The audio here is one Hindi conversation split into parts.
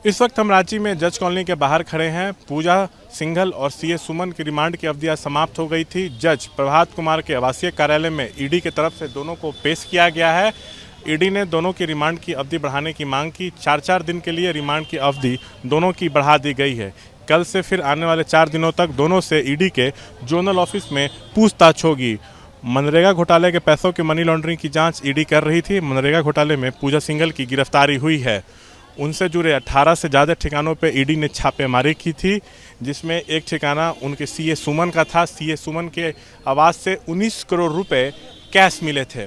इस वक्त हम रांची में जज कॉलोनी के बाहर खड़े हैं। पूजा सिंघल और सीए सुमन की रिमांड की अवधि आज समाप्त हो गई थी। जज प्रभात कुमार के आवासीय कार्यालय में ईडी की तरफ से दोनों को पेश किया गया है। ईडी ने दोनों की रिमांड की अवधि बढ़ाने की मांग की। 4-4 दिन के लिए रिमांड की अवधि दोनों की बढ़ा दी गई है। कल से फिर आने वाले 4 दिनों तक दोनों से ईडी के जोनल ऑफिस में पूछताछ होगी। मनरेगा घोटाले के पैसों की मनी लॉन्ड्रिंग की जांच ईडी कर रही थी। मनरेगा घोटाले में पूजा सिंघल की गिरफ्तारी हुई है। उनसे जुड़े 18 से ज़्यादा ठिकानों पे ईडी ने छापेमारी की थी, जिसमें एक ठिकाना उनके सीए सुमन का था। सीए सुमन के आवास से 19 करोड़ रुपए कैश मिले थे।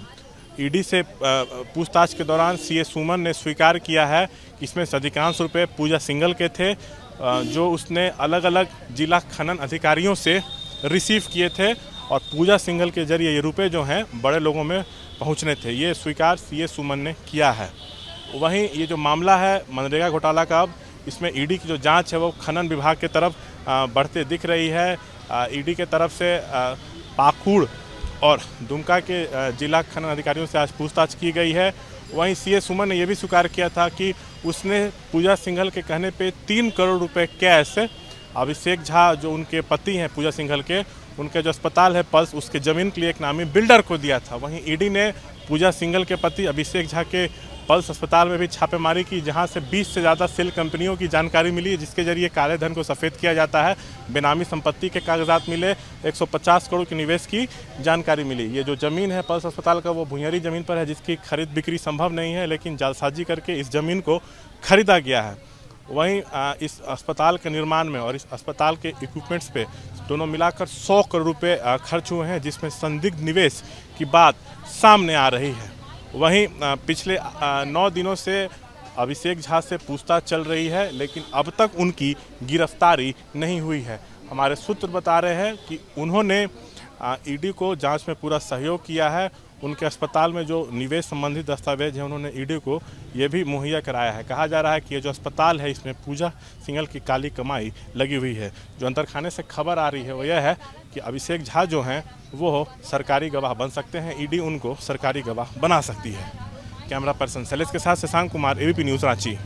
ईडी से पूछताछ के दौरान सीए सुमन ने स्वीकार किया है कि इसमें से अधिकांश रुपए पूजा सिंघल के थे, जो उसने अलग अलग जिला खनन अधिकारियों से रिसीव किए थे और पूजा सिंघल के जरिए ये रुपए जो हैं बड़े लोगों में पहुंचने थे। ये स्वीकार सीए सुमन ने किया है। वहीं ये जो मामला है मनरेगा घोटाला का, अब इसमें ईडी की जो जांच है वो खनन विभाग के तरफ बढ़ते दिख रही है। ईडी के तरफ से पाकुड़ और दुमका के जिला खनन अधिकारियों से आज पूछताछ की गई है। वहीं सीए सुमन ने यह भी स्वीकार किया था कि उसने पूजा सिंघल के कहने पे 3 करोड़ रुपए कैश अभिषेक झा, जो उनके पति हैं पूजा सिंघल के, उनके जो अस्पताल है पल्स, उसके ज़मीन के लिए एक नामी बिल्डर को दिया था। वहीं ईडी ने पूजा सिंघल के पति अभिषेक झा के पल्स अस्पताल में भी छापेमारी की, जहां से 20 से ज़्यादा सेल कंपनियों की जानकारी मिली, जिसके जरिए काले धन को सफ़ेद किया जाता है। बेनामी संपत्ति के कागजात मिले, 150 करोड़ के निवेश की जानकारी मिली। ये जो ज़मीन है पल्स अस्पताल का, वो भुइयारी ज़मीन पर है, जिसकी खरीद बिक्री संभव नहीं है, लेकिन जालसाजी करके इस ज़मीन को खरीदा गया है। वहीं इस अस्पताल के निर्माण में और इस अस्पताल के इक्विपमेंट्स पे दोनों मिलाकर 100 करोड़ रुपये खर्च हुए हैं, जिसमें संदिग्ध निवेश की बात सामने आ रही है। वहीं पिछले 9 दिनों से अभिषेक झा से पूछताछ चल रही है, लेकिन अब तक उनकी गिरफ्तारी नहीं हुई है। हमारे सूत्र बता रहे हैं कि उन्होंने ईडी को जांच में पूरा सहयोग किया है। उनके अस्पताल में जो निवेश संबंधी दस्तावेज हैं, उन्होंने ईडी को ये भी मुहैया कराया है। कहा जा रहा है कि ये जो अस्पताल है, इसमें पूजा सिंघल की काली कमाई लगी हुई है। जो अंतरखाने से खबर आ रही है वो यह है कि अभिषेक झा जो हैं वो सरकारी गवाह बन सकते हैं। ईडी उनको सरकारी गवाह बना सकती है। कैमरा पर्सन शैलेश के साथ शशांक कुमार, एबीपी न्यूज़ रांची।